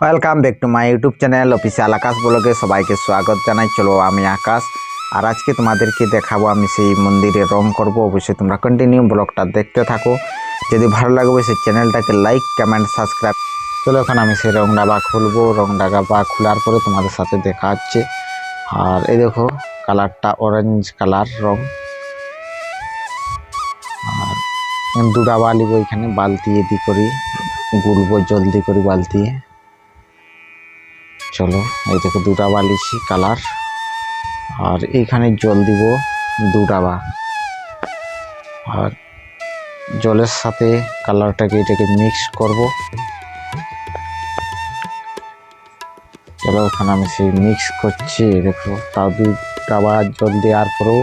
Welcome back to my YouTube channel official Akash ব্লগে সবাইকে স্বাগত জানাই। চলো আমি আকাশ, আর আজকে তোমাদেরকে দেখাবো আমি সেই মন্দিরে রং করব। অবশ্যই তোমরা কন্টিনিউ ব্লগটা দেখতে থাকো। যদি ভালো লাগে অবশ্যই চ্যানেলটাকে লাইক কমেন্ট সাবস্ক্রাইব। চলো এখন আমি সেই রং ডাবা খুলবো। রং ডাবা খোলার পরে তোমাদের সাথে দেখা হচ্ছে। আর এই দেখো কালারটা অরেঞ্জ কালার রং। আর দু ডাবা নিব, এখানে বালতি এদি করি গুলবো জলদি করে বালতি। চলো এই দেখো দুটা বালিছি কালার, আর এইখানে জল দিব দু ডাবা। আর জলের সাথে কালারটাকে এটাকে মিক্স করব। চলো ওখানে আমি সেই মিক্স করছি। দেখো তাও দু ডাবা জল দেওয়ার পরেও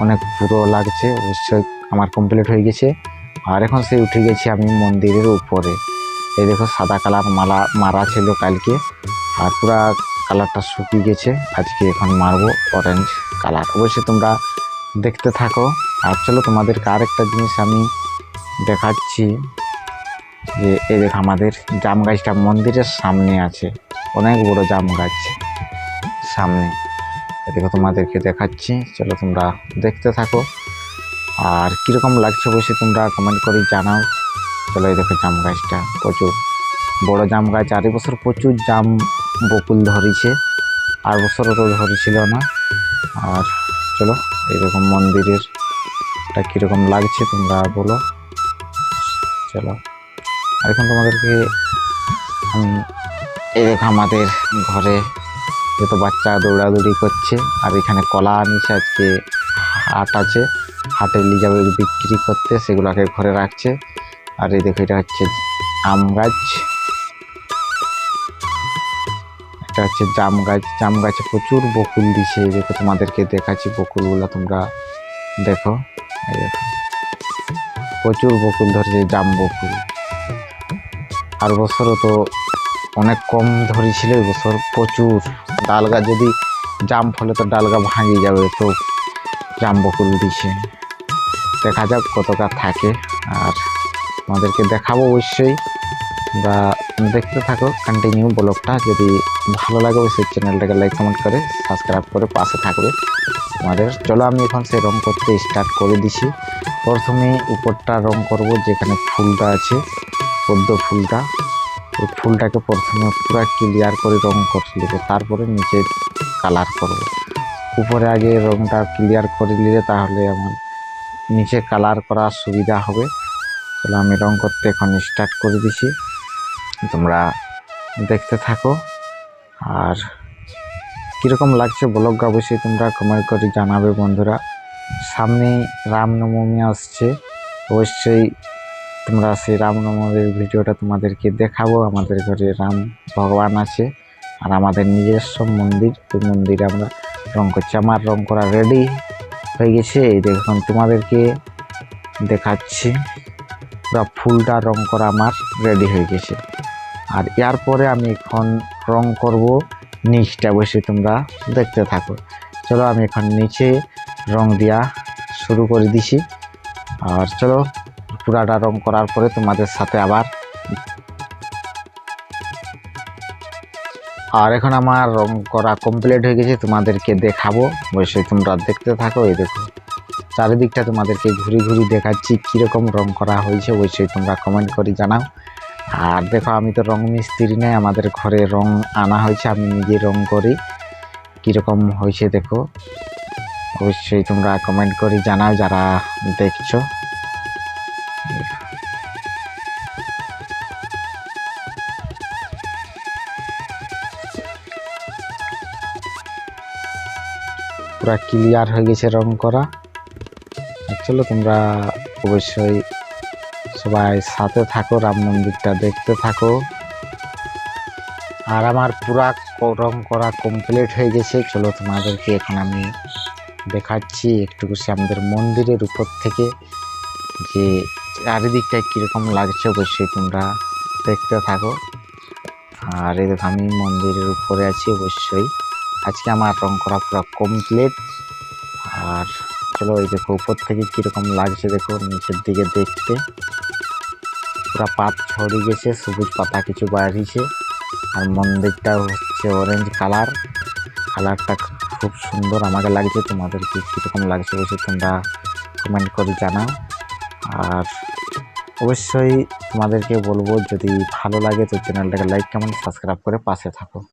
অনেক পুরো লাগছে। অবশ্যই আমার কমপ্লিট হয়ে গেছে। আর এখন সেই উঠে গেছি আমি মন্দিরের উপরে। এই দেখো সাদা কালার মারা ছিল কালকে, আর পুরা কালারটা শুকিয়ে গেছে। আজকে এখন মারবো অরেঞ্জ কালার। অবশ্যই তোমরা দেখতে থাকো। আর চলো তোমাদেরকে আরেকটা জিনিস আমি দেখাচ্ছি, যে এই দেখো আমাদের জাম গাছটা মন্দিরের সামনে আছে, অনেক বড় জাম গাছ সামনে। দেখো তোমাদেরকে দেখাচ্ছি, চলো তোমরা দেখতে থাকো। আর কীরকম লাগছে অবশ্যই তোমরা কমেন্ট করে জানাও। চলো এই দেখো জাম গাছটা প্রচুর বড় জাম গাছ। আর এবছর প্রচুর জাম বকুল ধরেছে, আর বছরও তো ধরেছিল না। আর চলো এইরকম মন্দিরেরটা কীরকম লাগছে তোমরা বলো। চলো আর এখন তোমাদেরকে এই দেখো আমাদের ঘরে যত বাচ্চা দৌড়াদৌড়ি করছে। আর এখানে কলা আনিছে, আজকে হাট আছে, হাটে নিয়ে যাবে বিক্রি করতে, সেগুলোকে ঘরে রাখছে। আর এই দেখো এটা হচ্ছে আম গাছ, এটা হচ্ছে জাম গাছ। জাম গাছে প্রচুর বকুল দিছে। এই দেখো তোমাদেরকে দেখাচ্ছি বকুলগুলো, তোমরা দেখো। এই দেখো প্রচুর বকুল ধরেছে, জাম বকুল। আর বছরও তো অনেক কম ধরেছিল, এই বছর প্রচুর। ডাল গাছ যদি জাম ফলে তো ডাল গাছ ভাঙে যাবে, তো জাম বকুল দিছে। দেখা যাক কতটা থাকে, আর তোমাদেরকে দেখাবো অবশ্যই। বা দেখতে থাকো কন্টিনিউ ব্লগটা। যদি ভালো লাগে অবশ্যই চ্যানেলটাকে লাইক কমেন্ট করে সাবস্ক্রাইব করে পাশে থাকবে তোমাদের। চলো আমি এখন সেই রং করতে স্টার্ট করে দিছি। প্রথমে উপরটা রং করব, যেখানে ফুলটা আছে পদ্ম ফুলটা, ওই ফুলটাকে প্রথমে পুরো ক্লিয়ার করে রং করে নেব, তারপরে নিচে কালার করব। উপরে আগে রংটা ক্লিয়ার করে নিলে তাহলে আমার নিচে কালার করার সুবিধা হবে। তাহলে আমি রং করতে এখন স্টার্ট করে দিছি, তোমরা দেখতে থাকো। আর কীরকম লাগছে ব্লগটা অবশ্যই তোমরা কমেন্ট করে জানাবে বন্ধুরা। সামনে রামনবমী আসছে, অবশ্যই তোমরা সেই রামনবমীর ভিডিওটা তোমাদেরকে দেখাবো। আমাদের ঘরে রাম ভগবান আছে, আর আমাদের নিজস্ব মন্দির, ওই মন্দিরে আমরা রং করছি। আমার রং করা রেডি হয়ে গেছে। এই দেখুন তোমাদেরকে দেখাচ্ছি, পুরো ফুলটা রং করা আমার রেডি হয়ে গেছে। আর এর পরে আমি এখন রং করব নিচটা, অবশ্যই তোমরা দেখতে থাকো। চলো আমি এখন নিচে রং দেওয়া শুরু করে দিছি। আর চলো পুরাটা রং করার পরে তোমাদের সাথে আবার। আর এখন আমার রং করা কমপ্লিট হয়ে গেছে, তোমাদেরকে দেখাবো, অবশ্যই তোমরা দেখতে থাকো। এই দেখো চারিদিকটা তোমাদেরকে ঘুরি ঘুরি দেখাচ্ছি কীরকম রং করা হয়েছে, অবশ্যই তোমরা কমেন্ট করে জানাও। আর দেখো আমি তো রং মিস্ত্রি নেই, আমাদের ঘরে রং আনা হয়েছে, আমি নিজে রং করি। কীরকম হয়েছে দেখো, অবশ্যই তোমরা কমেন্ট করে জানাও যারা দেখছো। পুরা ক্লিয়ার হয়ে গেছে রং করা। চলো তোমরা অবশ্যই সবাই সাথে থাকো, রাম মন্দিরটা দেখতে থাকো। আর আমার পুরা রং করা কমপ্লিট হয়ে গেছে। চলো তোমাদেরকে এখন আমি দেখাচ্ছি একটুকু আমাদের মন্দিরের উপর থেকে, যে চারিদিকটায় কীরকম লাগছে, অবশ্যই তোমরা দেখতে থাকো। আর এই দেখো আমি মন্দিরের উপরে আছি, অবশ্যই আজকে আমার রং করা পুরো কমপ্লিট। আর চলো এই দেখো উপর থেকে কীরকম লাগছে, দেখো নিচের দিকে দেখতে পুরা পাত ছড়িয়ে গেছে, সবুজ পাতা কিছু বাড়িয়েছে। আর মন্দিরটা হচ্ছে অরেঞ্জ কালারটা খুব সুন্দর আমাকে লাগছে। তোমাদেরকে কীরকম লাগছে অবশ্যই তোমরা কমেন্ট করে জানাও। আর অবশ্যই তোমাদেরকে বলবো, যদি ভালো লাগে তো চ্যানেলটাকে লাইক কমেন্ট সাবস্ক্রাইব করে পাশে থাকো।